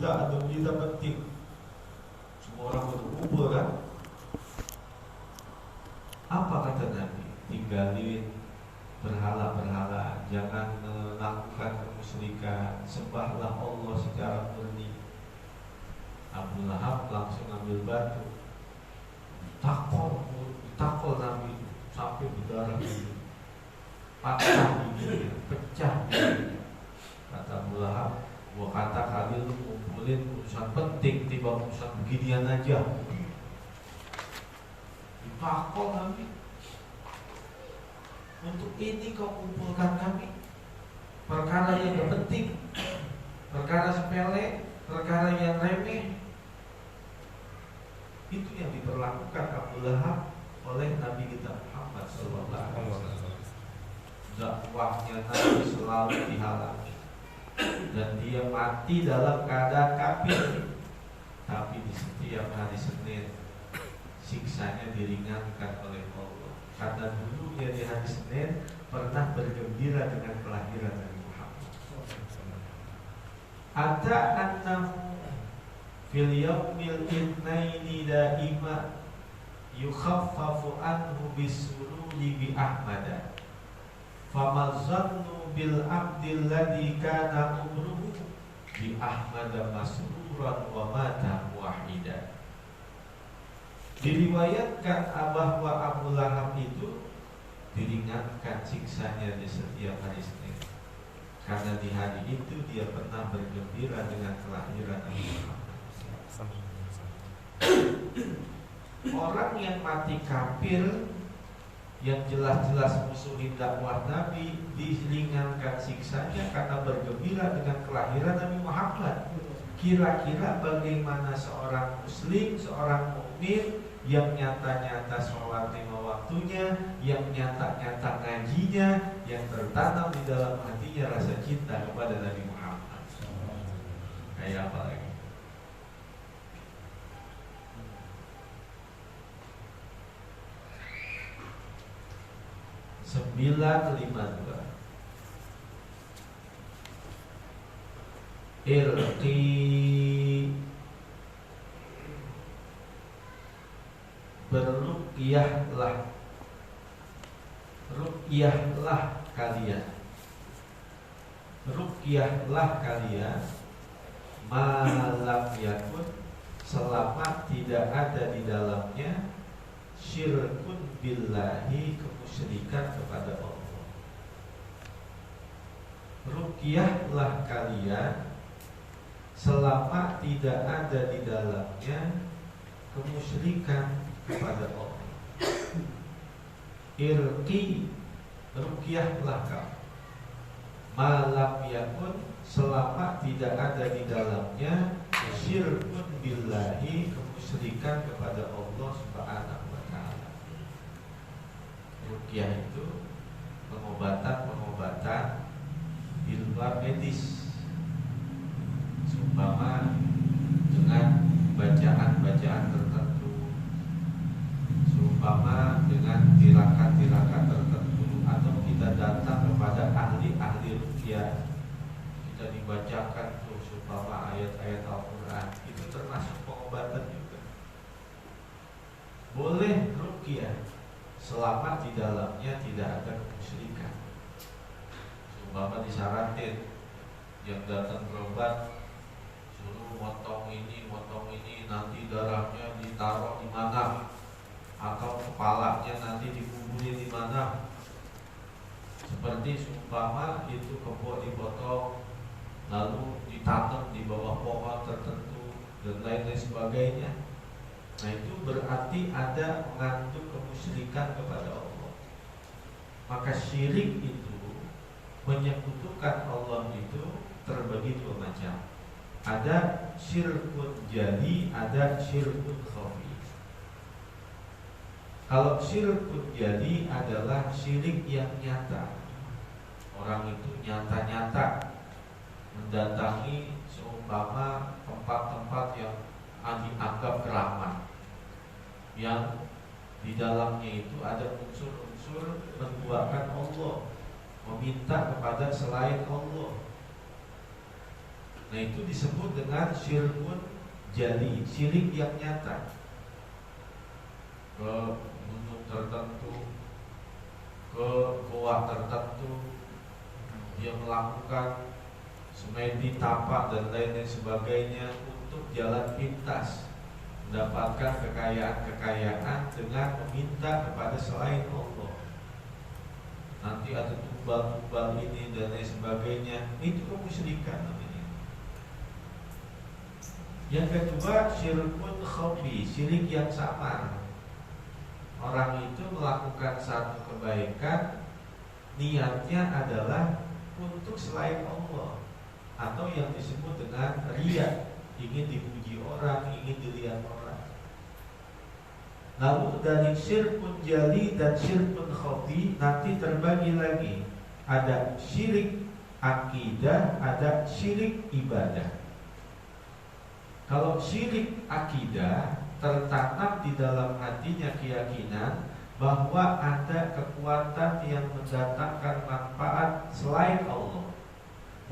atau berita penting, semua orang berkumpul kan. Apa kata Nabi? Tinggalin berhala-berhala, jangan melakukan kemusyrikan, sembahlah Allah secara murni. Abu Lahab langsung ambil batu, takol Nabi sampai berdarah, patah giginya, pecah giginya. Kata Abu Lahab, gua kata kali lu ngumpulin urusan penting, tiba urusan beginian aja. Takol Nabi, untuk ini kau kumpulkan kami? Perkara yang gak penting, perkara sepele, perkara yang remeh. Itu yang diperlakukan Abu Lahab oleh Nabi kita Muhammad SAW. Dakwahnya Nabi selalu dihalangi dan dia mati dalam keadaan kafir. Tapi di setiap hari Senin siksanya diringankan oleh Allah, karena dulunya di hari Senin pernah bergembira dengan kelahiran Nabi Muhammad. Ada annahu fil yaumil itsnaini daima yukhaffafu anhu bisururi bi ahmada famazannu bil abdil ladzi kana umruhu bi ahmada masruran wa mata muwahhida. Diriwayatkan bahwa Abu Lahab itu diringankan siksanya di setiap hari Senin, karena di hari itu dia pernah bergembira dengan kelahiran Nabi Muhammad. Orang yang mati kafir, yang jelas-jelas musuhin dakwah Nabi, diringankan siksanya karena bergembira dengan kelahiran Nabi Muhammad. Kira-kira bagaimana seorang muslim, seorang mukmin yang nyata-nyata sholat 5 waktunya, yang nyata-nyata ngajinya, yang tertanam di dalam hatinya rasa cinta kepada Nabi Muhammad. Kayak apa lagi? 952 Irqi beruqyahlah, ruqyahlah kalian, ruqyahlah kalian malam yakun, selama tidak ada di dalamnya syirkun billahi, kemusyrikan kepada Allah. Ruqyahlah kalian selama tidak ada di dalamnya kemusyrikan kepada Allah. Irqi, ruqyahlah kamu malam yakun, selama tidak ada di dalamnya syirkun billahi, kemusyrikan kepada Allah Subhanahu wa ta'ala. Ruqyah itu pengobatan di luar medis, seumpama dengan bacaan-bacaan tertentu, seumpama dengan tirakat-tirakat tertentu, atau kita datang kepada ahli-ahli ruqyah, kita dibacakan tuh seumpama ayat-ayat Al-Quran, itu termasuk pengobatan juga. Boleh ruqyah selama di dalamnya tidak ada kemusyrikan. Seumpama disyaratin yang datang berobat suruh motong ini, nanti darahnya ditaruh di mana, atau kepalanya nanti dikuburin di mana. Seperti seumpama itu kebo dipotong lalu ditanam di bawah pohon tertentu dan lain-lain sebagainya. Nah, itu berarti ada mengandung kemusyrikan kepada Allah. Maka syirik itu, menyekutukan Allah itu terbagi dua macam. Ada syirkun jali, ada syirkun khafi. Kalau syirkun jali adalah syirik yang nyata. Orang itu nyata-nyata mendatangi seumpama tempat-tempat yang dianggap keramat, yang di dalamnya itu ada unsur-unsur menduakan Allah, meminta kepada selain Allah. Nah, itu disebut dengan syirkun jali, syirik yang nyata. Ke gunung tertentu, ke goa tertentu, dia melakukan semedi, tapak dan lain sebagainya untuk jalan pintas, mendapatkan kekayaan dengan meminta kepada selain Allah. Nanti ada tumbal-tumbal ini dan lain sebagainya. Itu kemusyrikan namanya. Yang kedua, syirkun khafi, syirik yang samar. Orang itu melakukan satu kebaikan, niatnya adalah untuk selain Allah, atau yang disebut dengan riya, ingin dipuji orang, ingin dilihat orang. Lalu dari syirkun jali dan syirkun khafi nanti terbagi lagi. Ada syirik akidah, ada syirik ibadah. Kalau syirik akidah, tertanam di dalam hatinya keyakinan bahwa ada kekuatan yang mendatangkan manfaat selain Allah,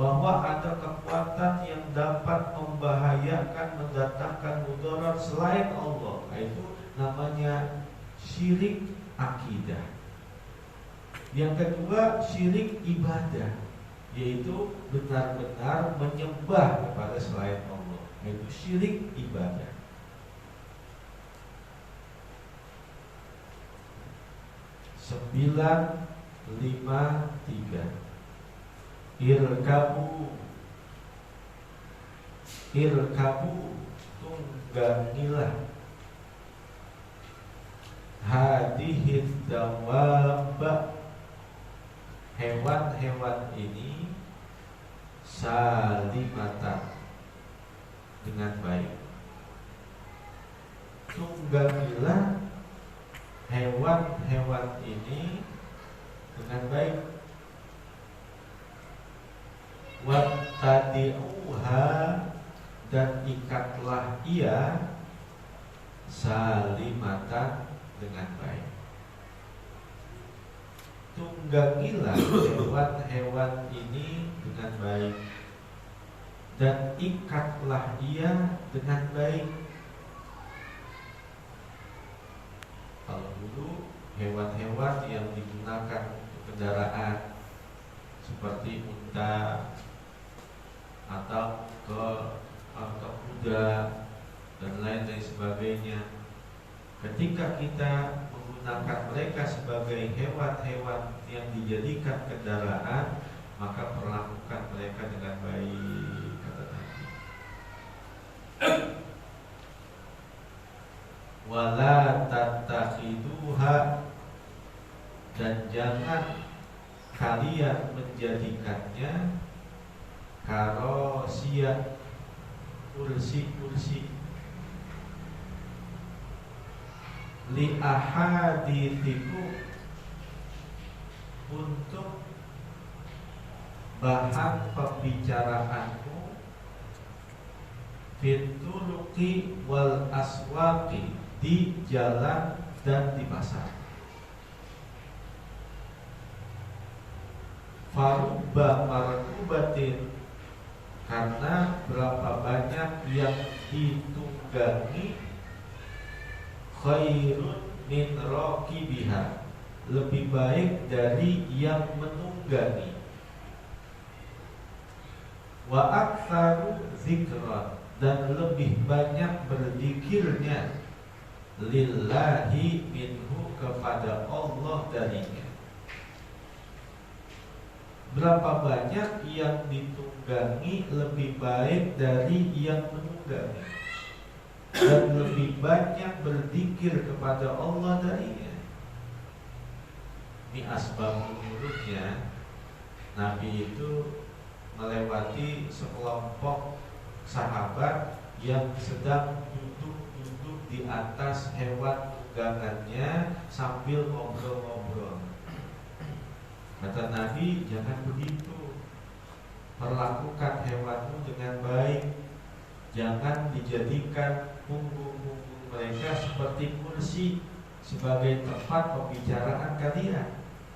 bahwa ada kekuatan yang dapat membahayakan, mendatangkan mudarat selain Allah. Itu namanya syirik akidah. Yang kedua, syirik ibadah, yaitu benar-benar menyembah kepada selain Allah. Itu syirik ibadah. Sembilan, 5, 3. Irkabu tunggangilah hadihid dawab, hewan-hewan ini salimatan, dengan baik. Tunggangilah hewan-hewan ini dengan baik. Wattadi'uha, dan ikatlah ia salimatan, dengan baik. Tunggangilah hewan-hewan ini dengan baik, dan ikatlah ia dengan baik. Kalau dulu hewan-hewan yang digunakan untuk kendaraan seperti unta atau kuda dan lain sebagainya, ketika kita menggunakan mereka sebagai hewan-hewan yang dijadikan kendaraan, maka perlakukan mereka dengan baik, kata Nabi. Wala tattakhiduha, dan jangan kalian menjadikannya karosiyah, kursi-kursi, li ahadithikum, untuk bahan pembicaraanmu, fituruqi wal aswaqi, di jalan dan di pasar. Farubba markubatin, karena berapa banyak yang ditunggangi, khairun min raqibiha, lebih baik dari yang menunggangi. Wa aktsaru zikran, dan lebih banyak berzikirnya, lillahi minhu, kepada Allah darinya. Berapa banyak yang ditunggangi lebih baik dari yang menunggangi, dan lebih banyak berzikir kepada Allah darinya. Ini asbab nurutnya. Nabi itu melewati sekelompok sahabat yang sedang duduk di atas hewan tunggangannya sambil ngobrol-ngobrol. Kata Nabi, jangan begitu, perlakukan hewanmu dengan baik. Jangan dijadikan punggung-punggung mereka seperti kursi, sebagai tempat pembicaraan kalian.